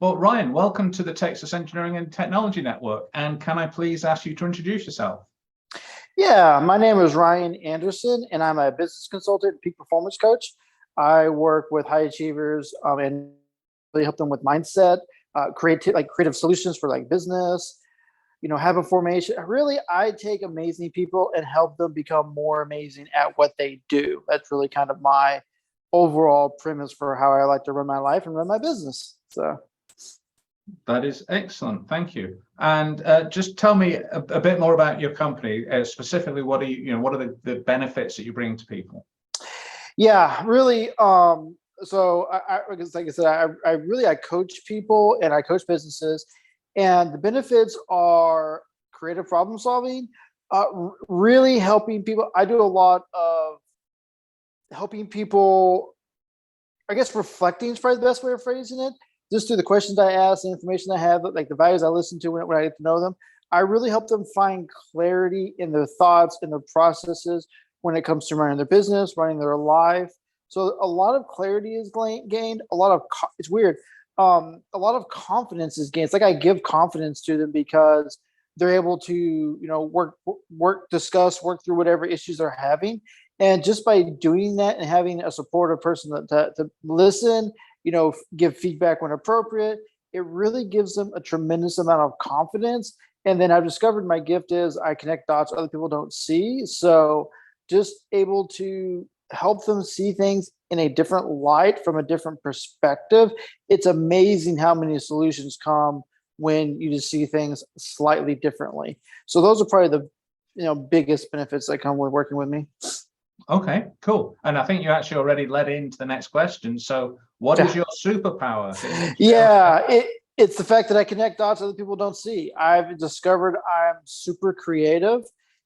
Well, Ryan, welcome to the Texas Engineering and Technology Network. And can I please ask you to introduce yourself? Yeah, my name is Ryon Anderson, and I'm a business consultant, peak performance coach. I work with high achievers and really help them with mindset, creative solutions for like business, habit formation. Really, I take amazing people and help them become more amazing at what they do. That's really kind of my overall premise for how I like to run my life and run my business. So. That is excellent. Thank you. And just tell me a bit more about your company. Specifically, what are what are the benefits that you bring to people? Yeah, really. So like I said, I coach people and I coach businesses, and the benefits are creative problem solving, really helping people. I do a lot of helping people, I guess reflecting is probably the best way of phrasing it. Just through the questions I ask, the information I have, like the values I listen to when I get to know them, I really help them find clarity in their thoughts and their processes when it comes to running their business, running their life. So a lot of clarity is gained. It's weird. A lot of confidence is gained. It's like I give confidence to them because they're able to, discuss, work through whatever issues they're having. And just by doing that and having a supportive person to listen, give feedback when appropriate, it really gives them a tremendous amount of confidence. And then I've discovered my gift is I connect dots other people don't see. So just able to help them see things in a different light from a different perspective. It's amazing how many solutions come when you just see things slightly differently. So those are probably the biggest benefits that come with working with me. Okay, cool. And I think you actually already led into the next question. So what is your superpower? Yeah, it's the fact that I connect dots other people don't see. I've discovered I'm super creative,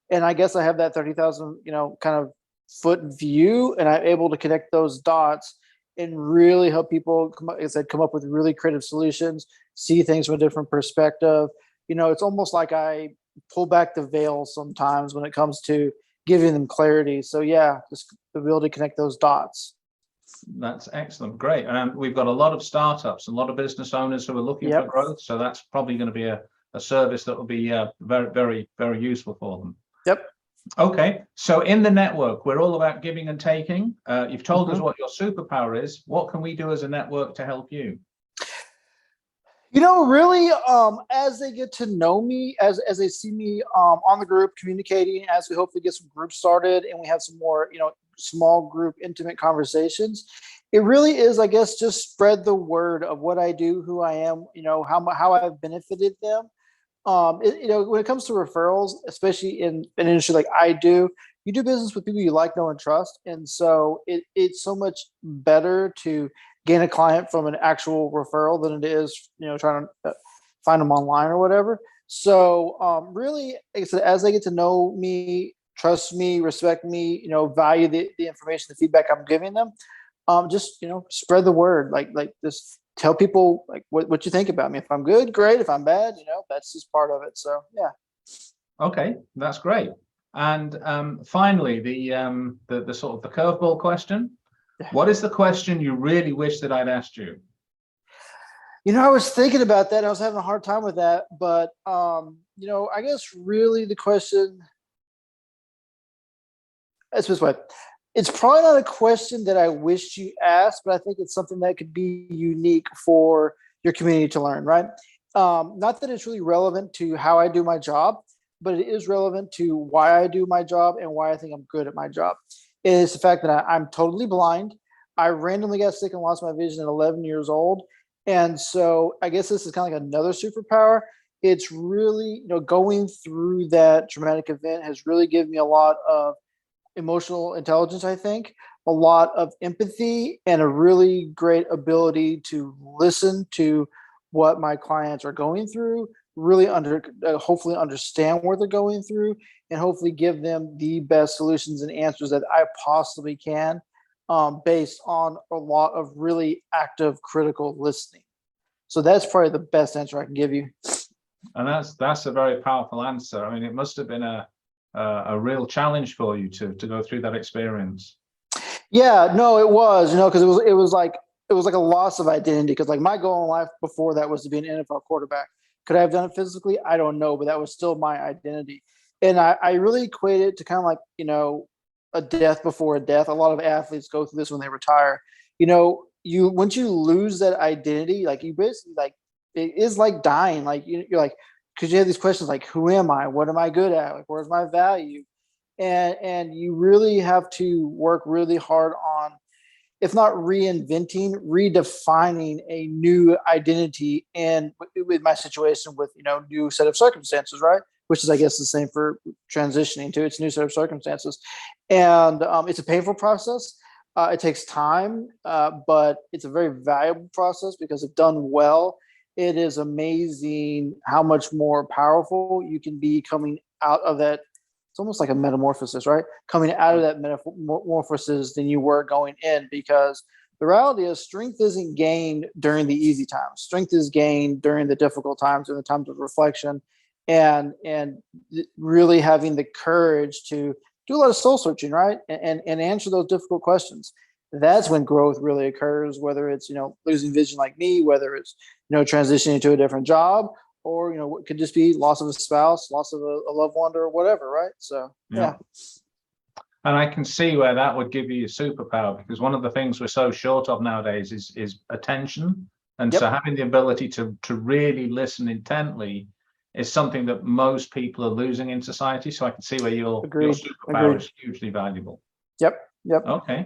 and I guess I have that 30,000, kind of foot view, and I'm able to connect those dots and really help people come up with really creative solutions, see things from a different perspective. It's almost like I pull back the veil sometimes when it comes to giving them clarity. So yeah, just the ability to connect those dots. That's excellent. Great. And we've got a lot of startups, a lot of business owners who are looking for growth. So that's probably going to be a service that will be very, very, very useful for them. Yep. Okay. So in the network, we're all about giving and taking. You've told us what your superpower is. What can we do as a network to help you? Really, as they get to know me, as they see me on the group communicating, as we hopefully get some groups started and we have some more, small group intimate conversations, it really is, I guess, just spread the word of what I do, who I am, how I've benefited them. When it comes to referrals, especially in an industry like I do, you do business with people you like, know, and trust. And so it's so much better to gain a client from an actual referral than it is, trying to find them online or whatever. So really, like I said, as they get to know me, trust me, respect me, value the information, the feedback I'm giving them, just, spread the word, like just tell people like what you think about me. If I'm good, great. If I'm bad, that's just part of it. So yeah. Okay, that's great. And finally, the sort of the curveball question. What is the question you really wish that I'd asked you? I was thinking about that. I was having a hard time with that, but I guess really the question. That's this way. It's probably not a question that I wish you asked, but I think it's something that could be unique for your community to learn, right? Not that it's really relevant to how I do my job, but it is relevant to why I do my job and why I think I'm good at my job. It is the fact that I'm totally blind. I randomly got sick and lost my vision at 11 years old. And so I guess this is kind of like another superpower. It's really, going through that traumatic event has really given me a lot of emotional intelligence, I think, a lot of empathy, and a really great ability to listen to what my clients are going through, really hopefully understand what they're going through, and hopefully give them the best solutions and answers that I possibly can, based on a lot of really active critical listening. So that's probably the best answer I can give you. And that's a very powerful answer. I mean, it must have been a real challenge for you to go through that experience. Yeah, no, it was, because it was like it was like a loss of identity, because like my goal in life before that was to be an NFL quarterback. Could I have done it physically? I don't know, but that was still my identity. And I really equate it to kind of like, a death before a death. A lot of athletes go through this when they retire. You once you lose that identity, like you basically like it is like dying. Like you're like, because you have these questions like, who am I? What am I good at? Like, where's my value? And you really have to work really hard on, if not reinventing, redefining a new identity. And with my situation with, new set of circumstances, right? Which is, I guess, the same for transitioning to its new set of circumstances. And it's a painful process. It takes time, but it's a very valuable process, because if done well, it is amazing how much more powerful you can be coming out of that. It's almost like a metamorphosis, right? Coming out of that metamorphosis than you were going in, because the reality is strength isn't gained during the easy times. Strength is gained during the difficult times, and the times of reflection, and really having the courage to do a lot of soul searching, right? And answer those difficult questions. That's when growth really occurs, whether it's, losing vision like me, whether it's, transitioning to a different job, or, what could just be loss of a spouse, loss of a loved one, or whatever, right? So, yeah. And I can see where that would give you a superpower, because one of the things we're so short of nowadays is attention. And so having the ability to really listen intently is something that most people are losing in society. So I can see where your superpower is hugely valuable. Yep. Okay.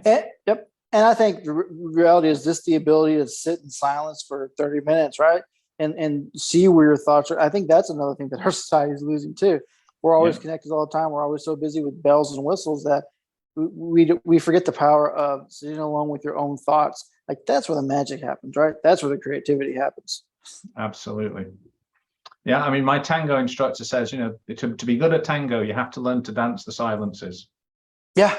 And I think the reality is just the ability to sit in silence for 30 minutes, right? And see where your thoughts are. I think that's another thing that our society is losing too. We're always connected all the time. We're always so busy with bells and whistles that we forget the power of sitting alone with your own thoughts. Like, that's where the magic happens, right? That's where the creativity happens. Absolutely. Yeah, I mean, my tango instructor says, to be good at tango, you have to learn to dance the silences. Yeah.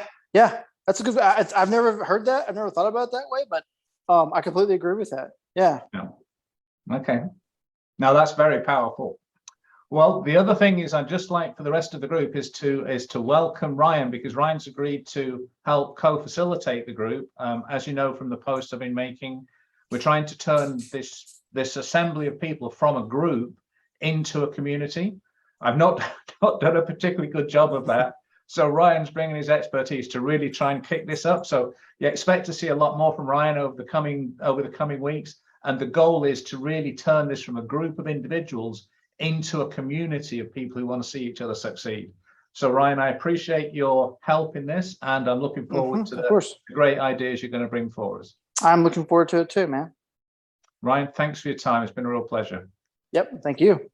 That's a good. I've never heard that. I've never thought about it that way, but I completely agree with that. Yeah. Okay. Now that's very powerful. Well, the other thing is, I'd just like for the rest of the group is to welcome Ryon, because Ryon's agreed to help co-facilitate the group. As you know from the post I've been making, we're trying to turn this assembly of people from a group into a community. I've not done a particularly good job of that. So Ryon's bringing his expertise to really try and kick this up. So you expect to see a lot more from Ryon over the coming weeks. And the goal is to really turn this from a group of individuals into a community of people who want to see each other succeed. So Ryon, I appreciate your help in this, and I'm looking forward to the great ideas you're going to bring for us. I'm looking forward to it too, man. Ryon, thanks for your time. It's been a real pleasure. Yep. Thank you.